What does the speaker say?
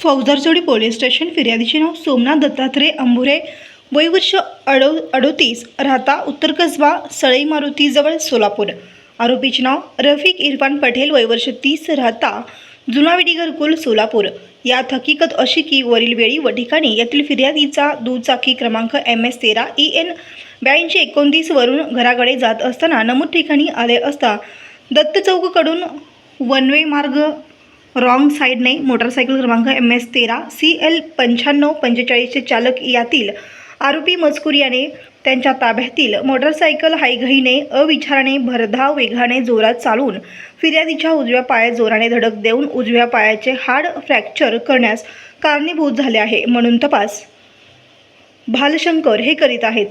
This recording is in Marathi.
फौजदारचौडी पोलीस स्टेशन. फिर्यादीचे नाव सोमनाथ दत्तात्रय अंभुरे, वय वर्ष 38, राहता उत्तर कसबा सळई मारुतीजवळ सोलापूर. आरोपीचे नाव रफिक इरफान पटेल, वय वर्ष 30, राहता जुना विडी घरकुल सोलापूर. यात हकीकत अशी की वरील वेळी व ठिकाणी यातील फिर्यादीचा दुचाकी क्रमांक MS13 EN 8229 वरून घराकडे जात असताना नमूद ठिकाणी आले असता दत्त चौककडून वन वे मार्ग रॉंग साईडने मोटरसायकल क्रमांक MS13 CL 9545 चे चालक यातील आरोपी मजकूर याने त्यांच्या ताब्यातील मोटरसायकल हायघाईने अविचाराने भरधाव वेगाने जोरात चालवून फिर्यादीच्या उजव्या पायात जोराने धडक देऊन उजव्या पायाचे हाड फ्रॅक्चर करण्यास कारणीभूत झाले आहे म्हणून तपास भालशंकर हे करीत आहेत.